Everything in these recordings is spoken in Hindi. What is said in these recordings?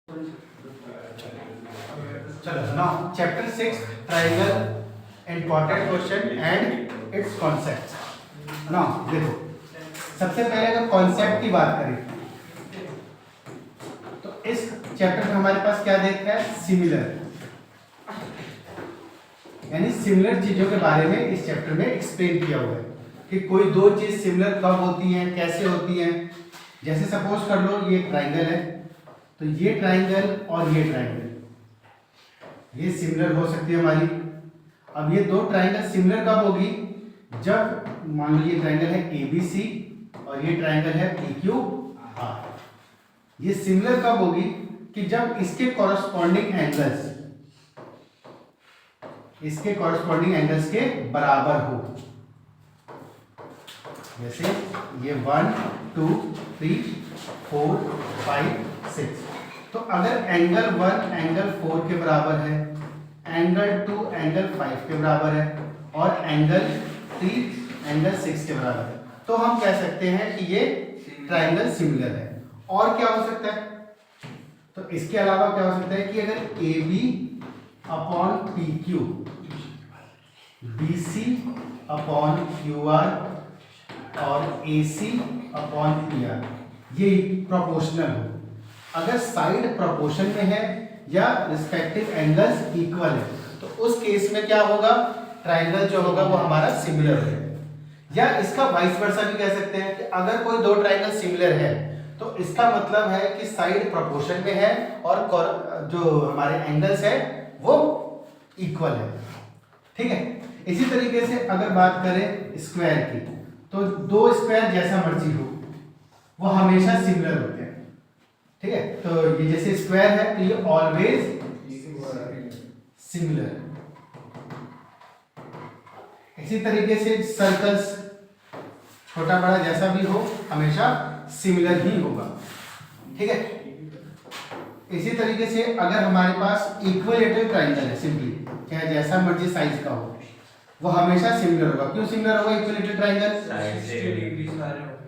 चलो now chapter 6 triangle important question and it's concepts. Now देखो, सबसे पहले अगर कॉन्सेप्ट की बात करें तो इस चैप्टर में हमारे पास क्या देखा है, सिमिलर, यानी सिमिलर चीजों के बारे में इस चैप्टर में एक्सप्लेन किया हुआ है कि कोई दो चीज सिमिलर कब होती हैं, कैसे होती हैं। जैसे सपोज कर लो ये ट्रायंगल है, तो ये ट्रायंगल और ये ट्रायंगल ये सिमिलर हो सकती है हमारी। अब ये दो ट्रायंगल सिमिलर कब होगी, जब मान लो ये ट्रायंगल है ABC और ये ट्रायंगल है PQR। ये सिमिलर कब होगी कि जब इसके कॉरस्पॉन्डिंग एंगल्स के बराबर हो। जैसे ये 1 2 3 4 5 6, तो अगर एंगल 1 एंगल 4 के बराबर है, एंगल 2 एंगल 5 के बराबर है और एंगल 3 एंगल 6 के बराबर है, तो हम कह सकते हैं कि ये ट्रायंगल सिमिलर है। और क्या हो सकता है, तो इसके अलावा क्या हो सकता है कि अगर AB upon PQ, BC upon QR और AC अपॉन PR ये प्रोपोर्शनल हो, अगर साइड प्रोपोर्शन में है या रिस्पेक्टिव एंगल्स इक्वल है, तो उस केस में क्या होगा, ट्रायंगल जो होगा वो हमारा सिमिलर है। या इसका वाइस वर्सा भी कह सकते हैं कि अगर कोई दो ट्रायंगल सिमिलर है तो इसका मतलब है कि साइड प्रोपोर्शन में है और जो हमारे एंगल्स है वो इक्वल है। ठीक है, इसी तरीके से अगर बात करें स्क्वायर की, तो दो स्क्वायर जैसा मर्जी हो वो हमेशा सिमिलर होते हैं। ठीक है, तो ये जैसे स्क्वायर है तो ये ऑलवेज सिमिलर। इसी तरीके से सर्कल्स छोटा बड़ा जैसा भी हो हमेशा सिमिलर ही होगा। ठीक है, इसी तरीके से अगर हमारे पास इक्विलेटरल ट्रायंगल है, सिंपली चाहे जैसा मर्जी साइज का हो वो हमेशा सिमिलर होगा। क्यों सिमिलर होगा इक्विलेटरल ट्रायंगल,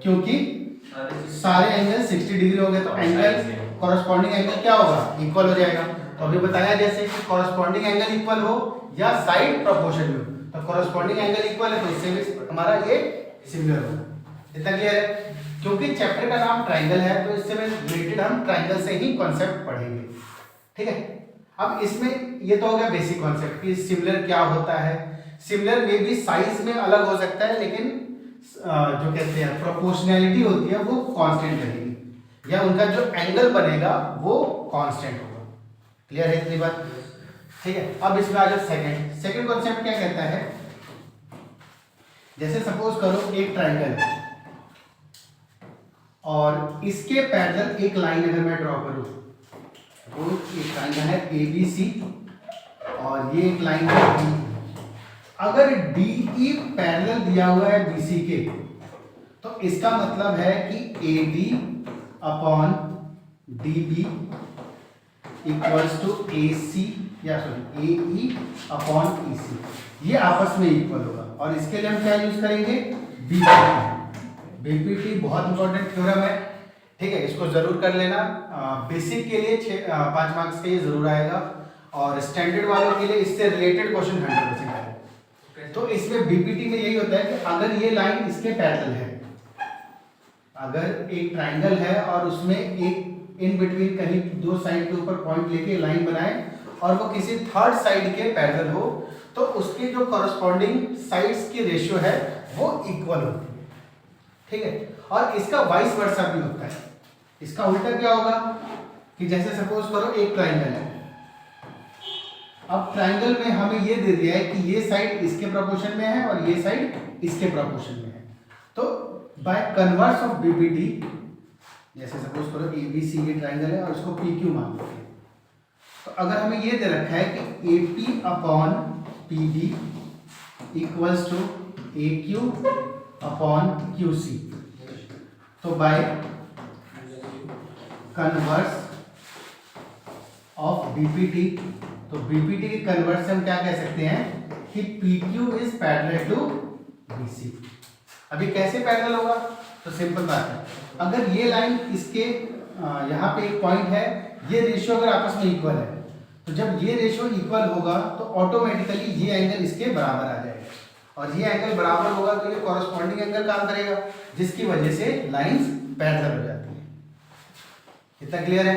क्योंकि सारे एंगल 60 डिग्री हो गए, तो एंगल कॉरस्पॉन्डिंग एंगल क्या होगा, इक्वल हो जाएगा। तो अभी बताया जैसे कि कॉरस्पॉन्डिंग एंगल इक्वल हो या साइड प्रोपोर्शन में हो, तो कॉरस्पॉन्डिंग एंगल इक्वल है तो इससे भी हमारा ये सिमिलर होगा। इतना क्लियर है, क्योंकि चैप्टर का नाम ट्रायंगल है तो इससे रिलेटेड हम ट्रायंगल से ही कॉन्सेप्ट पढ़ेंगे। ठीक है, अब इसमें ये तो हो गया बेसिक कॉन्सेप्ट कि सिमिलर क्या होता है। सिमिलर में भी साइज में अलग हो सकता है, लेकिन जो कहते हैं प्रोपोर्शनैलिटी होती है वो कांस्टेंट रहेगी, या उनका जो एंगल बनेगा वो कांस्टेंट होगा। क्लियर है इतनी बात? ठीक है, अब इसमें आ जाओ सेकंड कॉन्सेप्ट क्या कहता है। जैसे सपोज करो एक ट्रायंगल है और इसके पैरेलल एक लाइन अगर मैं ड्रॉ करूं, तो एक ट्रायंगल है ABC और ये एक लाइन है D। अगर DE पैरेलल दिया हुआ है BC के, तो इसका मतलब है कि AD upon DB equals to AC या सॉरी AE अपॉन EC, ये आपस में इक्वल होगा। और इसके लिए हम क्या यूज करेंगे, BPT बहुत इंपॉर्टेंट थ्योरम है। ठीक है, इसको जरूर कर लेना। बेसिक के लिए 5 मार्क्स के लिए जरूर आएगा, और स्टैंडर्ड वालों के लिए इससे रिलेटेड क्वेश्चन 100% आएगा। तो इसमें BPT में यही होता है कि अगर ये लाइन इसके पैरेलल है, अगर एक ट्रायंगल है और उसमें एक इन बिटवीन कहीं दो साइड के ऊपर पॉइंट लेके लाइन बनाए और वो किसी थर्ड साइड के पैरेलल हो, तो उसके जो कॉरस्पॉन्डिंग साइड्स की रेशियो है वो इक्वल होती है। ठीक है, और इसका वाइस वर्सा भी होता है। इसका उल्टा क्या होगा कि जैसे सपोज करो एक ट्रायंगल है, अब ट्रायंगल में हमें ये दे दिया है कि ये साइड इसके प्रोपोर्शन में है और ये साइड इसके प्रोपोर्शन में है, तो बाय कन्वर्स ऑफ BPT, जैसे सपोज करो ABC ये ट्रायंगल है और इसको PQ मान लो, तो अगर हमें ये दे रखा है कि AP upon PB equals to AQ upon QC, तो बाय कन्वर्स ऑफ BPT, तो BPT की कन्वर्स हम क्या कह सकते हैं कि PQ is parallel to BC। अभी कैसे पैरेलल होगा, तो सिंपल बात है, अगर ये लाइन इसके यहाँ पे एक पॉइंट है, ये रेशियो अगर आपस में इक्वल है तो जब ये रेशियो इक्वल होगा तो ऑटोमेटिकली ये एंगल इसके बराबर आ जाएगा, और ये एंगल बराबर होगा तो ये कॉरस्पॉन्डिंग एंगल काम करेगा, जिसकी वजह से लाइंस पैरेलल हो जाती है। इतना क्लियर है?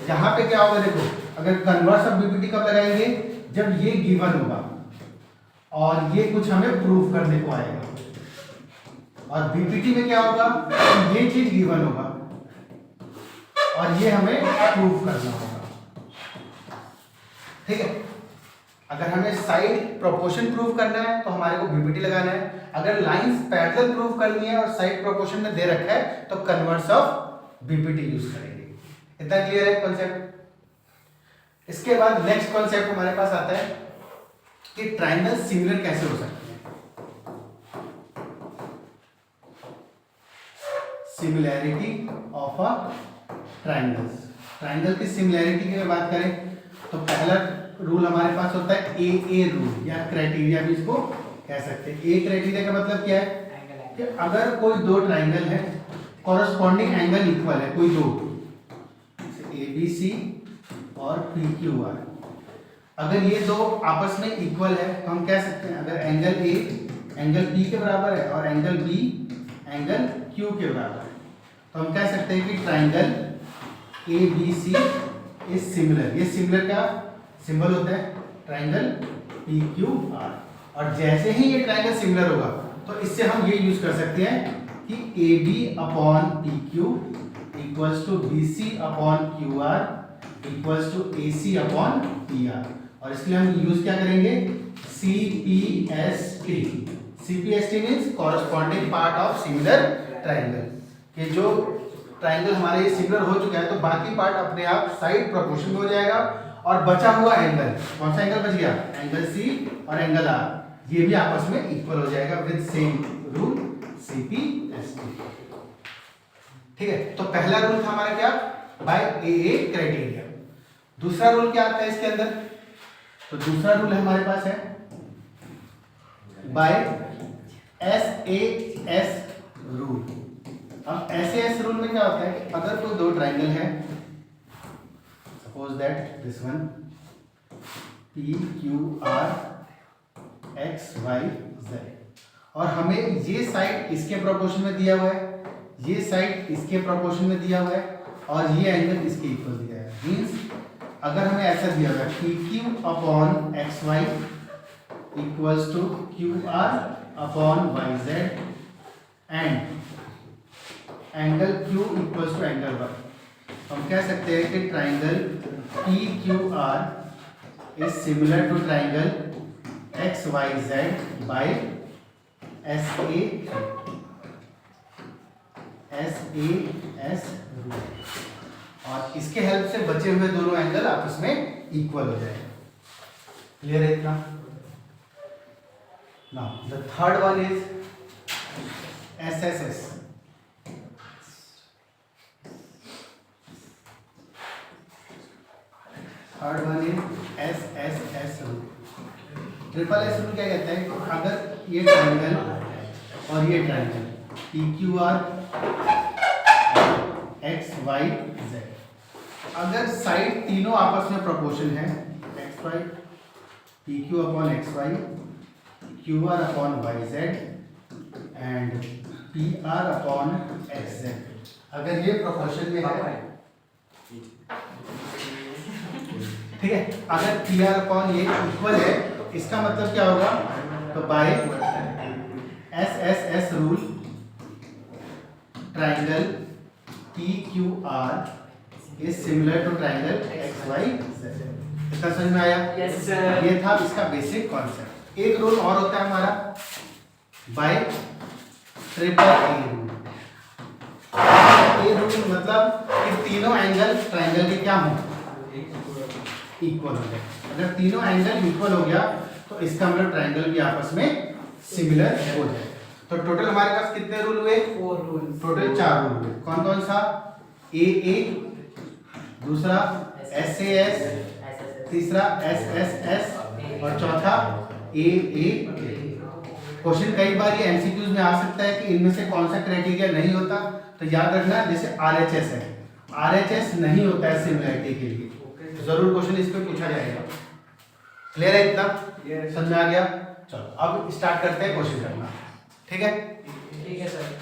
यहाँ पे क्या होगा देखो, अगर कन्वर्स ऑफ बीपीटी कब लगाएंगे, जब ये गिवन होगा और ये कुछ हमें प्रूव करने को आएगा, और बीपीटी में क्या होगा, ये चीज गिवन होगा और ये हमें प्रूव करना होगा। ठीक है? अगर हमें साइड प्रोपोर्शन प्रूव करना है तो हमारे को बीपीटी लगाना है, अगर लाइंस पैरेलल प्रूव करनी है और साइड प्रोपोर्शन में दे रखा है तो कन्वर्स ऑफ बीपीटी यूज करेंगे। इतना क्लियर है कॉन्सेप्ट? इसके बाद नेक्स्ट कॉन्सेप्ट हमारे पास आता है कि ट्रायंगल सिमिलर कैसे हो सकते हैं। Similarity of a triangles. Triangle की सिमिलैरिटी की बात करें तो पहला रूल हमारे पास होता है ए रूल या क्राइटेरिया भी इसको कह सकते हैं। ए क्राइटेरिया का मतलब क्या है कि अगर कोई दो ट्रायंगल है, कॉरस्पॉन्डिंग एंगल इक्वल है, कोई दो ABC और PQR, अगर ये दो आपस में इक्वल है तो हम कह सकते हैं, अगर एंगल A एंगल B के बराबर है और एंगल B एंगल Q के बराबर है तो हम कह सकते हैं कि ट्रायंगल ABC इज सिमिलर। ये सिमिलर का सिंबल होता है ट्रायंगल PQR, और जैसे ही ये ट्रायंगल सिमिलर होगा तो इससे हम ये यूज कर सकते हैं कि AB upon PQ equals to BC upon QR equals to AC upon PR, और इसके लिए हम यूज क्या करेंगे, CPST। CPST means corresponding part of similar triangle, कि जो ट्रायंगल हमारे ये सिमिलर हो चुका है तो बाकी पार्ट अपने आप साइड प्रोपोर्शन में हो जाएगा, और बचा हुआ एंगल, कौन सा एंगल बच गया, एंगल C और एंगल R, ये भी आपस में इक्वल हो जाएगा विद सेम रूल CPST। ठीक है? तो पहला रूल था हमारा क्या, बाय AA क्राइटेरिया। दूसरा रूल क्या आता है इसके अंदर, तो दूसरा रूल हमारे पास है बाय SAS रूल। अब SAS रूल में क्या होता है कि अगर कोई दो ट्रायंगल है, suppose that this one PQR XYZ, और हमें ये साइड इसके प्रोपोर्शन में दिया हुआ है, ये साइड इसके प्रोपोर्शन में दिया हुआ है, और ये एंगल इसके इक्वल दिया है। मींस अगर हमें ऐसा दिया हुआ है PQ upon XY equals to QR upon YZ and angle Q equals to angle Y, तो हम कह सकते हैं कि triangle PQR is similar to triangle XYZ by SAS rule, और इसके हेल्प से बचे हुए दोनों एंगल आपस में इक्वल हो जाएंगे। क्लियर है इतना? Now the third one is SSS। Third one is SSS rule. Triple S rule क्या कहता है, अगर ये ट्रायंगल और ये ट्रायंगल PQR XYZ, अगर साइड तीनों आपस में प्रोपोर्शन है, XY PQ upon XY QR upon YZ and PR upon XZ, अगर ये प्रोपोर्शन में है, ठीक है, अगर PR अपॉन ये इक्वल है, इसका मतलब क्या होगा, तो by SSS rule triangle PQR is similar to triangle XYZ। इसका समझ में आया? Yes, sir. ये था इसका बेसिक कॉन्सेप्ट। एक रूल और होता है हमारा bye triple A rule. A rule मतलब कि तीनों एंगल ट्रायंगल के क्या हों, इक्वल हो जाए। अगर तीनों एंगल इक्वल हो गया तो इसका मतलब ट्रायंगल भी आपस में सिमिलर हो जाए। तो टोटल हमारे पास कितने रूल हुए, 4 रूल, टोटल 4 रूल हुए। कौन कौन सा, AA, दूसरा SAS, तीसरा SSS और चौथा AA। क्वेश्चन कई बार ये एमसीक्यूज में आ सकता है कि इनमें से कौन सा क्राइटेरिया नहीं होता, तो याद रखना जैसे RHS है, RHS नहीं होता है सिमिलैरिटी के लिए, तो जरूर क्वेश्चन इस पे पूछा जाएगा। क्लियर है इतना? समझ में आ गया? चलो अब स्टार्ट करते हैं क्वेश्चन करना। ठीक है ठीक है सर।